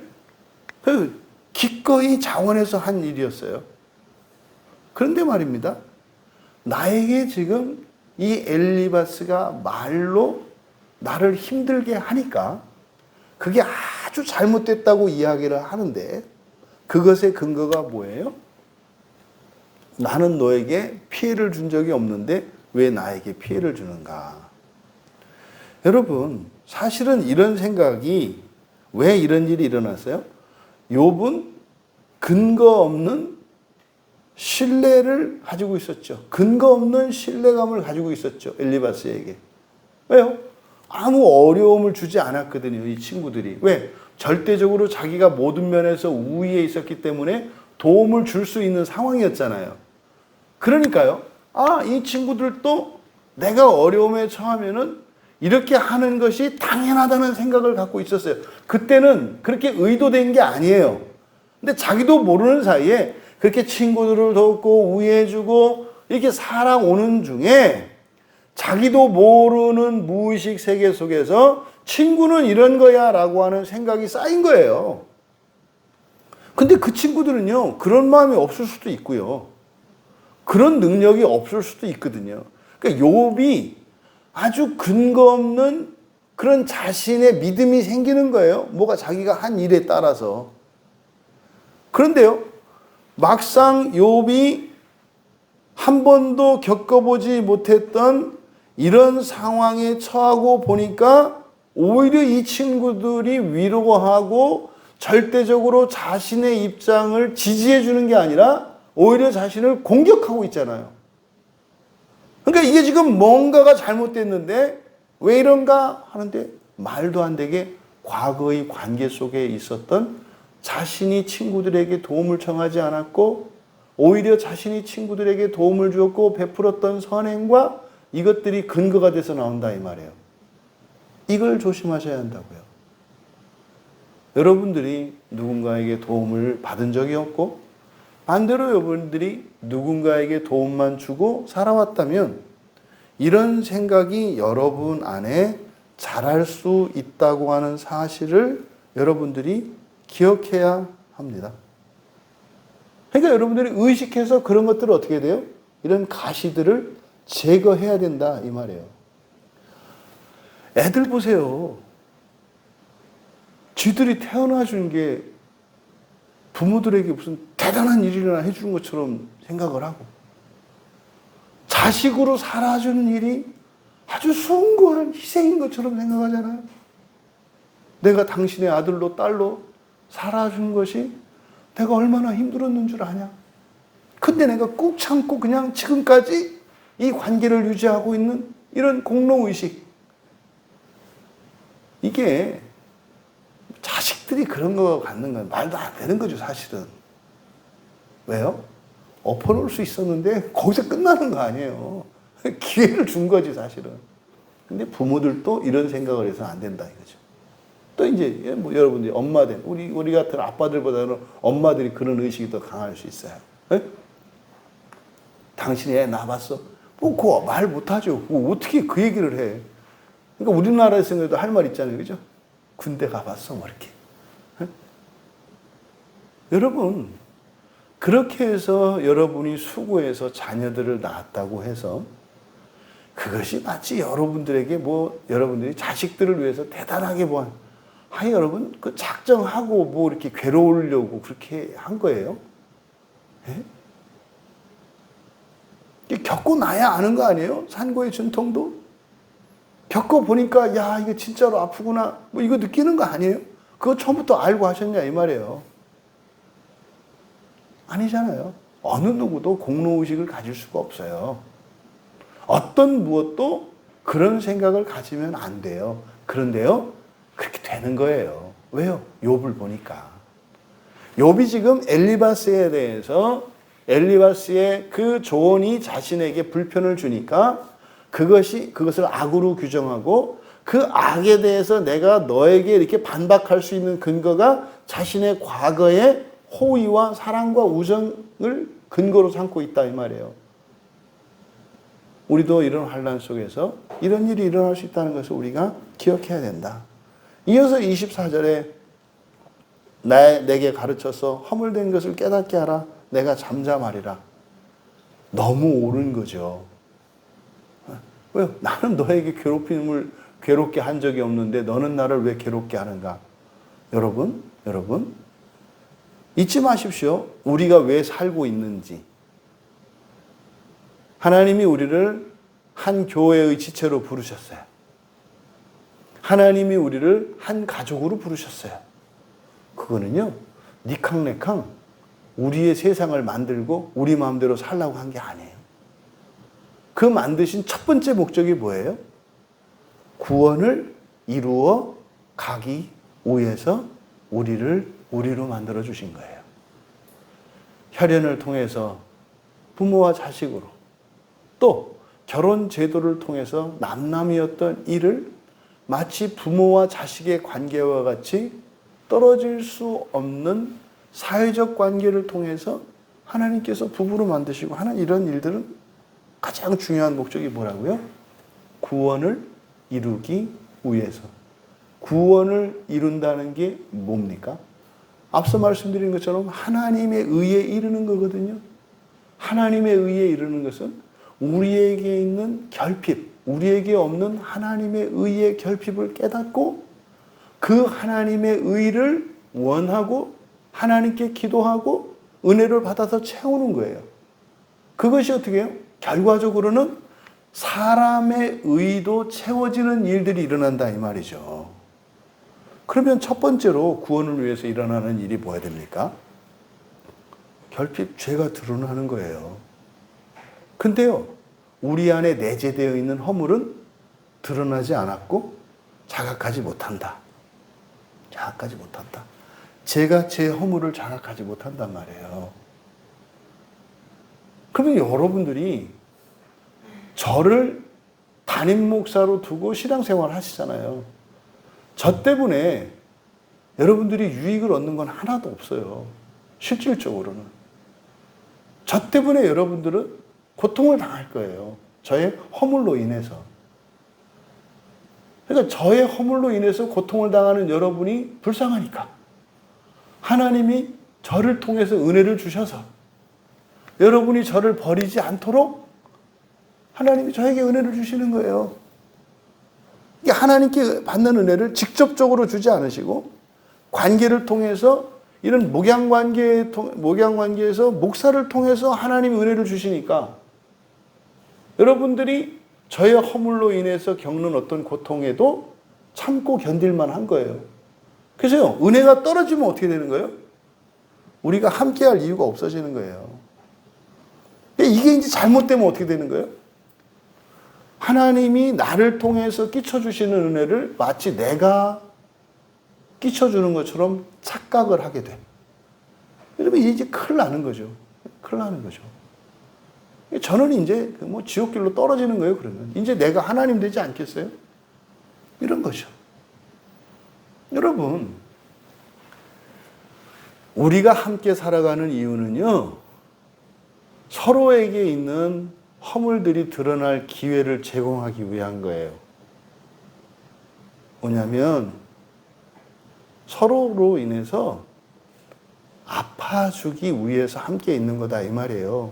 기꺼이 자원해서 한 일이었어요. 그런데 말입니다. 나에게 지금 이 엘리바스가 말로 나를 힘들게 하니까 그게 아주 잘못됐다고 이야기를 하는데 그것의 근거가 뭐예요? 나는 너에게 피해를 준 적이 없는데 왜 나에게 피해를 주는가? 여러분, 사실은 이런 생각이 왜 이런 일이 일어났어요? 욥은 근거 없는 신뢰를 가지고 있었죠. 근거 없는 신뢰감을 가지고 있었죠. 엘리바스에게. 왜요? 아무 어려움을 주지 않았거든요. 이 친구들이. 왜? 절대적으로 자기가 모든 면에서 우위에 있었기 때문에 도움을 줄 수 있는 상황이었잖아요. 그러니까요. 이 친구들도 내가 어려움에 처하면은 이렇게 하는 것이 당연하다는 생각을 갖고 있었어요. 그때는 그렇게 의도된 게 아니에요. 근데 자기도 모르는 사이에 그렇게 친구들을 돕고 우애해주고 이렇게 살아오는 중에 자기도 모르는 무의식 세계 속에서 친구는 이런 거야 라고 하는 생각이 쌓인 거예요. 근데 그 친구들은요, 그런 마음이 없을 수도 있고요. 그런 능력이 없을 수도 있거든요. 그러니까 욥이 아주 근거 없는 그런 자신의 믿음이 생기는 거예요. 뭐가 자기가 한 일에 따라서. 그런데요, 막상 욥이 한 번도 겪어보지 못했던 이런 상황에 처하고 보니까 오히려 이 친구들이 위로하고 절대적으로 자신의 입장을 지지해 주는 게 아니라 오히려 자신을 공격하고 있잖아요. 그러니까 이게 지금 뭔가가 잘못됐는데 왜 이런가 하는데 말도 안 되게 과거의 관계 속에 있었던 자신이 친구들에게 도움을 청하지 않았고 오히려 자신이 친구들에게 도움을 주었고 베풀었던 선행과 이것들이 근거가 돼서 나온다 이 말이에요. 이걸 조심하셔야 한다고요. 여러분들이 누군가에게 도움을 받은 적이 없고 반대로 여러분들이 누군가에게 도움만 주고 살아왔다면 이런 생각이 여러분 안에 자랄 수 있다고 하는 사실을 여러분들이 기억해야 합니다. 그러니까 여러분들이 의식해서 그런 것들을 어떻게 돼요? 이런 가시들을 제거해야 된다 이 말이에요. 애들 보세요. 쥐들이 태어나 준 게 부모들에게 무슨 대단한 일이나 해주는 것처럼 생각을 하고 자식으로 살아주는 일이 아주 숭고한 희생인 것처럼 생각하잖아요. 내가 당신의 아들로 딸로 살아준 것이 내가 얼마나 힘들었는 줄 아냐. 근데 내가 꾹 참고 그냥 지금까지 이 관계를 유지하고 있는 이런 공로의식. 이게 자식들이 그런 거 갖는 건 말도 안 되는 거죠, 사실은. 왜요? 엎어놓을 수 있었는데 거기서 끝나는 거 아니에요. 기회를 준 거지, 사실은. 근데 부모들도 이런 생각을 해서 안 된다, 이거죠. 또 이제, 뭐 여러분들이 엄마들, 우리 같은 아빠들보다는 엄마들이 그런 의식이 더 강할 수 있어요. 에? 당신이 애 낳아봤어? 뭐, 그거 말 못하죠. 뭐 어떻게 그 얘기를 해. 그러니까 우리나라에서도 할 말 있잖아요. 그죠? 군대 가봤어? 뭐 이렇게. 에? 여러분, 그렇게 해서 여러분이 수고해서 자녀들을 낳았다고 해서 그것이 마치 여러분들에게 뭐 여러분들이 자식들을 위해서 대단하게 뭐 여러분 그 작정하고 뭐 이렇게 괴로우려고 그렇게 한 거예요? 예? 겪고 나야 아는 거 아니에요? 산고의 전통도? 겪어보니까 야 이거 진짜로 아프구나 뭐 이거 느끼는 거 아니에요? 그거 처음부터 알고 하셨냐 이 말이에요. 아니잖아요. 어느 누구도 공로의식을 가질 수가 없어요. 어떤 무엇도 그런 생각을 가지면 안 돼요. 그런데요, 그렇게 되는 거예요. 왜요? 욥을 보니까. 욥이 지금 엘리바스에 대해서 엘리바스의 그 조언이 자신에게 불편을 주니까 그것을 악으로 규정하고 그 악에 대해서 내가 너에게 이렇게 반박할 수 있는 근거가 자신의 과거의 호의와 사랑과 우정을 근거로 삼고 있다 이 말이에요. 우리도 이런 환난 속에서 이런 일이 일어날 수 있다는 것을 우리가 기억해야 된다. 이어서 24절에 내게 가르쳐서 허물된 것을 깨닫게 하라. 내가 잠잠하리라. 너무 옳은 거죠. 왜? 나는 너에게 괴롭게 한 적이 없는데 너는 나를 왜 괴롭게 하는가? 여러분 잊지 마십시오. 우리가 왜 살고 있는지. 하나님이 우리를 한 교회의 지체로 부르셨어요. 하나님이 우리를 한 가족으로 부르셨어요. 그거는요, 니캉네캉 우리의 세상을 만들고 우리 마음대로 살라고 한 게 아니에요. 그 만드신 첫 번째 목적이 뭐예요? 구원을 이루어 가기 위해서 우리를 우리로 만들어 주신 거예요. 혈연을 통해서 부모와 자식으로, 또 결혼 제도를 통해서 남남이었던 이를 마치 부모와 자식의 관계와 같이 떨어질 수 없는 사회적 관계를 통해서 하나님께서 부부로 만드시고 하는 이런 일들은 가장 중요한 목적이 뭐라고요? 구원을 이루기 위해서. 구원을 이룬다는 게 뭡니까? 앞서 말씀드린 것처럼 하나님의 의에 이르는 거거든요. 하나님의 의에 이르는 것은 우리에게 있는 결핍, 우리에게 없는 하나님의 의의 결핍을 깨닫고 그 하나님의 의를 원하고 하나님께 기도하고 은혜를 받아서 채우는 거예요. 그것이 어떻게 해요? 결과적으로는 사람의 의도 채워지는 일들이 일어난다 이 말이죠. 그러면 첫 번째로 구원을 위해서 일어나는 일이 뭐야 됩니까? 결핍, 죄가 드러나는 거예요. 근데요, 우리 안에 내재되어 있는 허물은 드러나지 않았고 자각하지 못한다. 자각하지 못한다. 제가 제 허물을 자각하지 못한단 말이에요. 그러면 여러분들이 저를 담임 목사로 두고 신앙생활 하시잖아요. 저 때문에 여러분들이 유익을 얻는 건 하나도 없어요. 실질적으로는. 저 때문에 여러분들은 고통을 당할 거예요. 저의 허물로 인해서. 그러니까 저의 허물로 인해서 고통을 당하는 여러분이 불쌍하니까 하나님이 저를 통해서 은혜를 주셔서 여러분이 저를 버리지 않도록 하나님이 저에게 은혜를 주시는 거예요. 이게 하나님께 받는 은혜를 직접적으로 주지 않으시고 관계를 통해서 이런 목양관계에서 목사를 통해서 하나님이 은혜를 주시니까 여러분들이 저의 허물로 인해서 겪는 어떤 고통에도 참고 견딜만 한 거예요. 그래서요, 은혜가 떨어지면 어떻게 되는 거예요? 우리가 함께할 이유가 없어지는 거예요. 이게 이제 잘못되면 어떻게 되는 거예요? 하나님이 나를 통해서 끼쳐주시는 은혜를 마치 내가 끼쳐주는 것처럼 착각을 하게 돼. 이러면 이제 큰일 나는 거죠. 큰일 나는 거죠. 저는 이제 뭐 지옥길로 떨어지는 거예요, 그러면. 이제 내가 하나님 되지 않겠어요? 이런 거죠. 여러분, 우리가 함께 살아가는 이유는요, 서로에게 있는 허물들이 드러날 기회를 제공하기 위한 거예요. 뭐냐면, 서로로 인해서 아파주기 위해서 함께 있는 거다, 이 말이에요.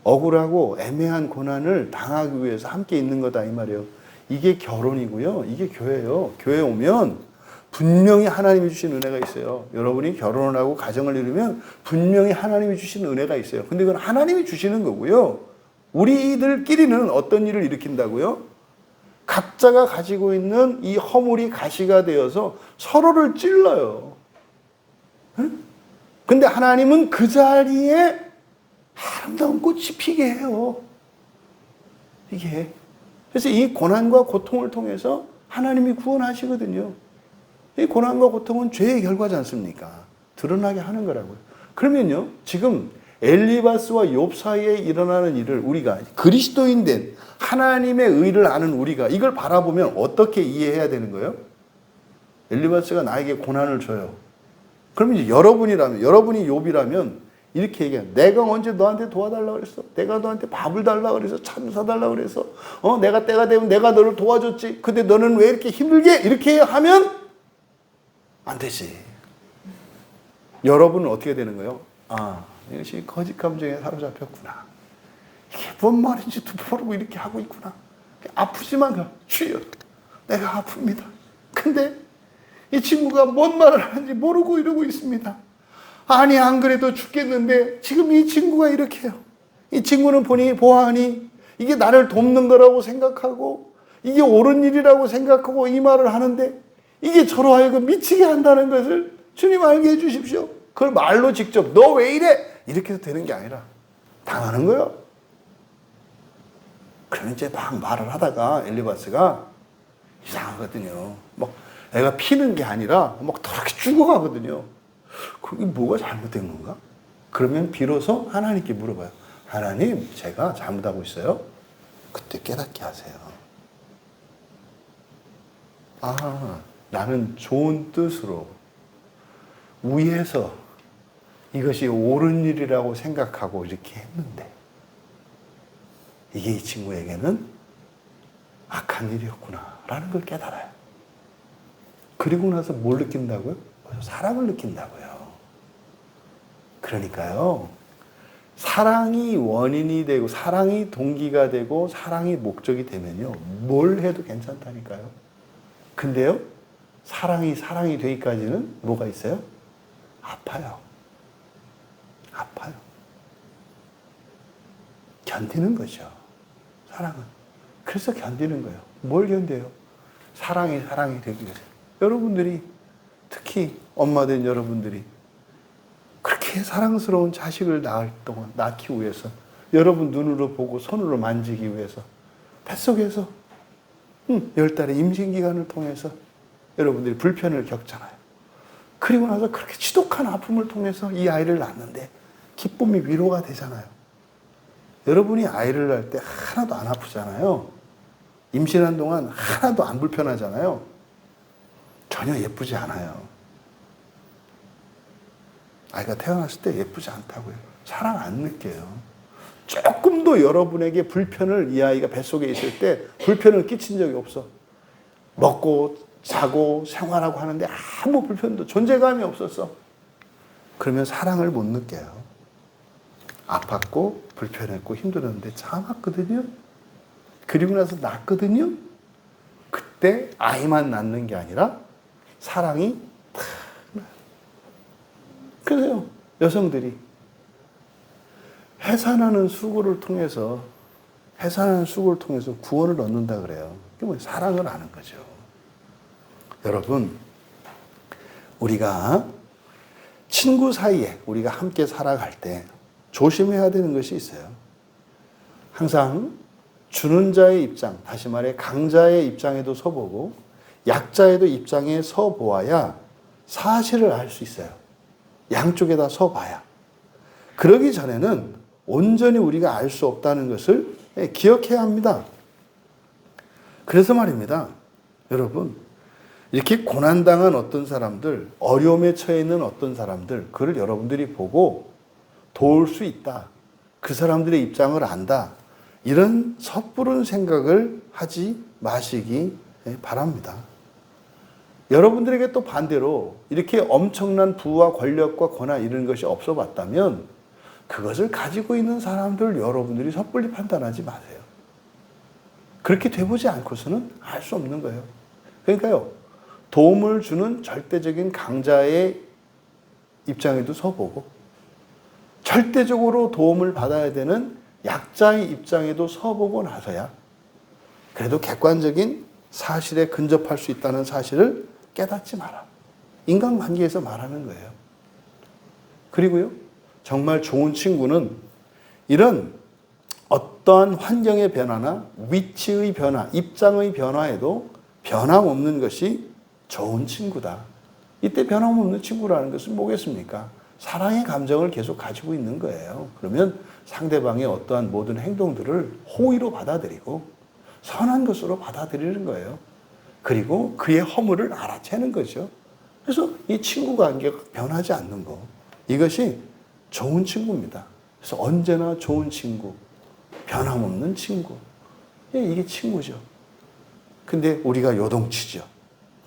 억울하고 애매한 고난을 당하기 위해서 함께 있는 거다, 이 말이에요. 이게 결혼이고요. 이게 교회예요. 교회 오면 분명히 하나님이 주신 은혜가 있어요. 여러분이 결혼을 하고 가정을 이루면 분명히 하나님이 주신 은혜가 있어요. 근데 그건 하나님이 주시는 거고요. 우리들끼리는 어떤 일을 일으킨다고요? 각자가 가지고 있는 이 허물이 가시가 되어서 서로를 찔러요. 근데 하나님은 그 자리에 아름다운 꽃이 피게 해요. 이게. 그래서 이 고난과 고통을 통해서 하나님이 구원하시거든요. 이 고난과 고통은 죄의 결과지 않습니까? 드러나게 하는 거라고요. 그러면요, 지금 엘리바스와 욥 사이에 일어나는 일을 우리가 그리스도인 된 하나님의 의를 아는 우리가 이걸 바라보면 어떻게 이해해야 되는 거예요? 엘리바스가 나에게 고난을 줘요. 그러면 이제 여러분이 욥이라면 이렇게 얘기해요. 내가 언제 너한테 도와달라고 그랬어? 내가 너한테 밥을 달라고 그래서 참 사달라고 그래서 내가 때가 되면 내가 너를 도와줬지. 근데 너는 왜 이렇게 힘들게? 이렇게 하면 안 되지. 여러분은 어떻게 되는 거예요? 아, 이것이 거짓 감정에 사로잡혔구나. 이게 뭔 말인지도 모르고 이렇게 하고 있구나. 아프지만 가. 주여, 내가 아픕니다. 근데 이 친구가 뭔 말을 하는지 모르고 이러고 있습니다. 아니, 안 그래도 죽겠는데 지금 이 친구가 이렇게 해요. 이 친구는 보아하니 이게 나를 돕는 거라고 생각하고 이게 옳은 일이라고 생각하고 이 말을 하는데 이게 저로 하여금 미치게 한다는 것을 주님 알게 해주십시오. 그걸 말로 직접 너 왜 이래? 이렇게 해서 되는 게 아니라 당하는 거예요. 그러면 이제 막 말을 하다가 엘리바스가 이상하거든요. 막 애가 피는 게 아니라 막 더럽게 죽어가거든요. 그게 뭐가 잘못된 건가? 그러면 비로소 하나님께 물어봐요. 하나님, 제가 잘못하고 있어요? 그때 깨닫게 하세요. 아, 나는 좋은 뜻으로 위에서 이것이 옳은 일이라고 생각하고 이렇게 했는데 이게 이 친구에게는 악한 일이었구나 라는 걸 깨달아요. 그리고 나서 뭘 느낀다고요? 사랑을 느낀다고요. 그러니까요, 사랑이 원인이 되고 사랑이 동기가 되고 사랑이 목적이 되면요, 뭘 해도 괜찮다니까요. 근데요, 사랑이 되기까지는 뭐가 있어요? 아파요. 견디는 거죠. 사랑은. 그래서 견디는 거예요. 뭘 견뎌요? 사랑이 되기 위해서. 여러분들이, 특히 엄마 된 여러분들이 그렇게 사랑스러운 자식을 낳기 위해서, 여러분 눈으로 보고 손으로 만지기 위해서 뱃속에서 10달의 임신기간을 통해서 여러분들이 불편을 겪잖아요. 그리고 나서 그렇게 지독한 아픔을 통해서 이 아이를 낳는데 기쁨이 위로가 되잖아요. 여러분이 아이를 낳을 때 하나도 안 아프잖아요. 임신한 동안 하나도 안 불편하잖아요. 전혀 예쁘지 않아요. 아이가 태어났을 때 예쁘지 않다고요. 사랑 안 느껴요. 조금도 여러분에게 불편을, 이 아이가 뱃속에 있을 때 불편을 끼친 적이 없어. 먹고 자고 생활하고 하는데 아무 불편도, 존재감이 없었어. 그러면 사랑을 못 느껴요. 아팠고 불편했고 힘들었는데 참았거든요. 그리고 나서 낳거든요. 그때 아이만 낳는 게 아니라 사랑이 탁 나요. 그래서요, 여성들이 해산하는 수고를 통해서 구원을 얻는다 그래요. 그게 뭐예요? 사랑을 아는 거죠. 여러분, 우리가 친구 사이에 우리가 함께 살아갈 때 조심해야 되는 것이 있어요. 항상 주는 자의 입장, 다시 말해 강자의 입장에도 서보고 약자의 입장에 서보아야 사실을 알 수 있어요. 양쪽에다 서봐야. 그러기 전에는 온전히 우리가 알 수 없다는 것을 기억해야 합니다. 그래서 말입니다. 여러분, 이렇게 고난당한 어떤 사람들, 어려움에 처해 있는 어떤 사람들, 그걸 여러분들이 보고 도울 수 있다. 그 사람들의 입장을 안다. 이런 섣부른 생각을 하지 마시기 바랍니다. 여러분들에게 또 반대로 이렇게 엄청난 부와 권력과 권한 이런 것이 없어 봤다면 그것을 가지고 있는 사람들 여러분들이 섣불리 판단하지 마세요. 그렇게 돼보지 않고서는 알 수 없는 거예요. 그러니까요, 도움을 주는 절대적인 강자의 입장에도 서보고 절대적으로 도움을 받아야 되는 약자의 입장에도 서보고 나서야 그래도 객관적인 사실에 근접할 수 있다는 사실을 깨닫지 마라. 인간관계에서 말하는 거예요. 그리고요, 정말 좋은 친구는 이런 어떠한 환경의 변화나 위치의 변화, 입장의 변화에도 변함없는 것이 좋은 친구다. 이때 변함없는 친구라는 것은 뭐겠습니까? 사랑의 감정을 계속 가지고 있는 거예요. 그러면 상대방의 어떠한 모든 행동들을 호의로 받아들이고 선한 것으로 받아들이는 거예요. 그리고 그의 허물을 알아채는 거죠. 그래서 이 친구 관계가 변하지 않는 거. 이것이 좋은 친구입니다. 그래서 언제나 좋은 친구, 변함없는 친구. 이게 친구죠. 근데 우리가 요동치죠.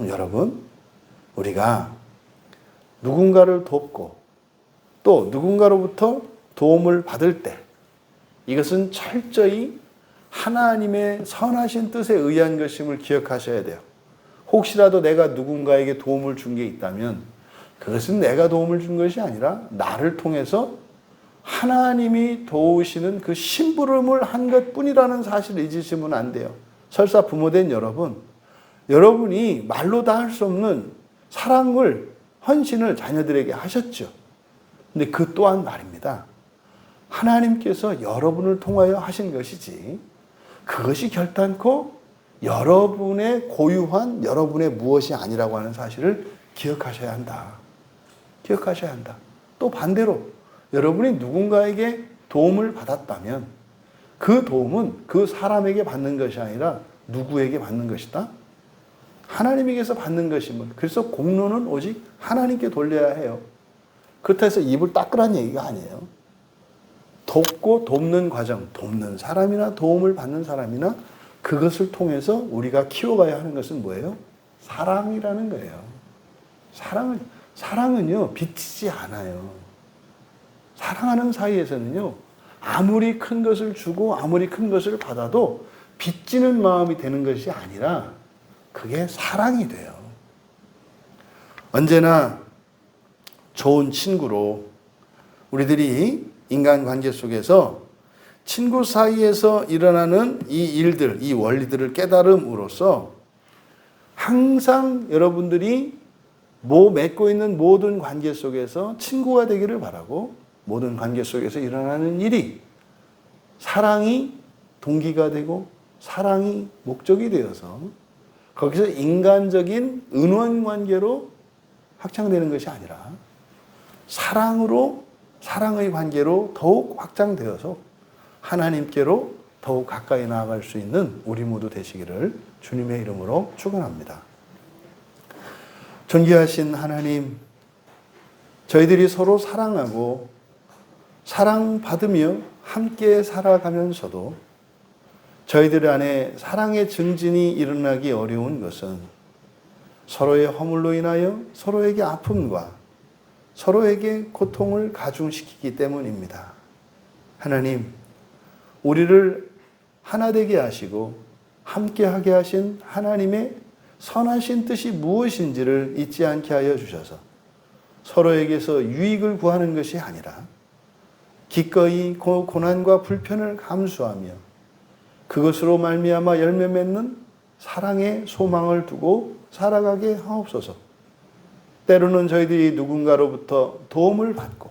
여러분, 우리가 누군가를 돕고 또 누군가로부터 도움을 받을 때 이것은 철저히 하나님의 선하신 뜻에 의한 것임을 기억하셔야 돼요. 혹시라도 내가 누군가에게 도움을 준 게 있다면 그것은 내가 도움을 준 것이 아니라 나를 통해서 하나님이 도우시는 그 심부름을 한 것뿐이라는 사실을 잊으시면 안 돼요. 설사 부모된 여러분, 여러분이 말로 다 할 수 없는 사랑을, 헌신을 자녀들에게 하셨죠. 근데 그 또한 말입니다. 하나님께서 여러분을 통하여 하신 것이지 그것이 결단코 여러분의 고유한 여러분의 무엇이 아니라고 하는 사실을 기억하셔야 한다. 기억하셔야 한다. 또 반대로 여러분이 누군가에게 도움을 받았다면 그 도움은 그 사람에게 받는 것이 아니라 누구에게 받는 것이다? 하나님에게서 받는 것임을. 그래서 공로는 오직 하나님께 돌려야 해요. 그렇다 해서 입을 닦으라는 얘기가 아니에요. 돕고 돕는 과정, 돕는 사람이나 도움을 받는 사람이나 그것을 통해서 우리가 키워가야 하는 것은 뭐예요? 사랑이라는 거예요. 사랑은요, 비치지 않아요. 사랑하는 사이에서는요, 아무리 큰 것을 주고 아무리 큰 것을 받아도 빚지는 마음이 되는 것이 아니라 그게 사랑이 돼요. 언제나 좋은 친구로 우리들이 인간관계 속에서 친구 사이에서 일어나는 이 일들, 이 원리들을 깨달음으로써 항상 여러분들이 맺고 있는 모든 관계 속에서 친구가 되기를 바라고 모든 관계 속에서 일어나는 일이 사랑이 동기가 되고 사랑이 목적이 되어서 거기서 인간적인 은원 관계로 확장되는 것이 아니라 사랑으로 사랑의 관계로 더욱 확장되어서 하나님께로 더욱 가까이 나아갈 수 있는 우리 모두 되시기를 주님의 이름으로 축원합니다. 존귀하신 하나님, 저희들이 서로 사랑하고 사랑받으며 함께 살아가면서도 저희들 안에 사랑의 증진이 일어나기 어려운 것은 서로의 허물로 인하여 서로에게 아픔과 서로에게 고통을 가중시키기 때문입니다. 하나님, 우리를 하나 되게 하시고 함께하게 하신 하나님의 선하신 뜻이 무엇인지를 잊지 않게 하여 주셔서 서로에게서 유익을 구하는 것이 아니라 기꺼이 고난과 불편을 감수하며 그것으로 말미암아 열매 맺는 사랑의 소망을 두고 살아가게 하옵소서. 때로는 저희들이 누군가로부터 도움을 받고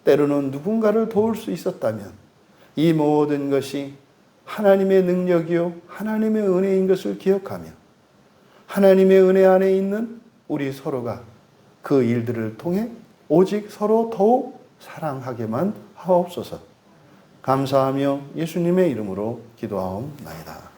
때로는 누군가를 도울 수 있었다면 이 모든 것이 하나님의 능력이요 하나님의 은혜인 것을 기억하며 하나님의 은혜 안에 있는 우리 서로가 그 일들을 통해 오직 서로 더욱 사랑하게만 하옵소서. 감사하며 예수님의 이름으로 기도하옵나이다.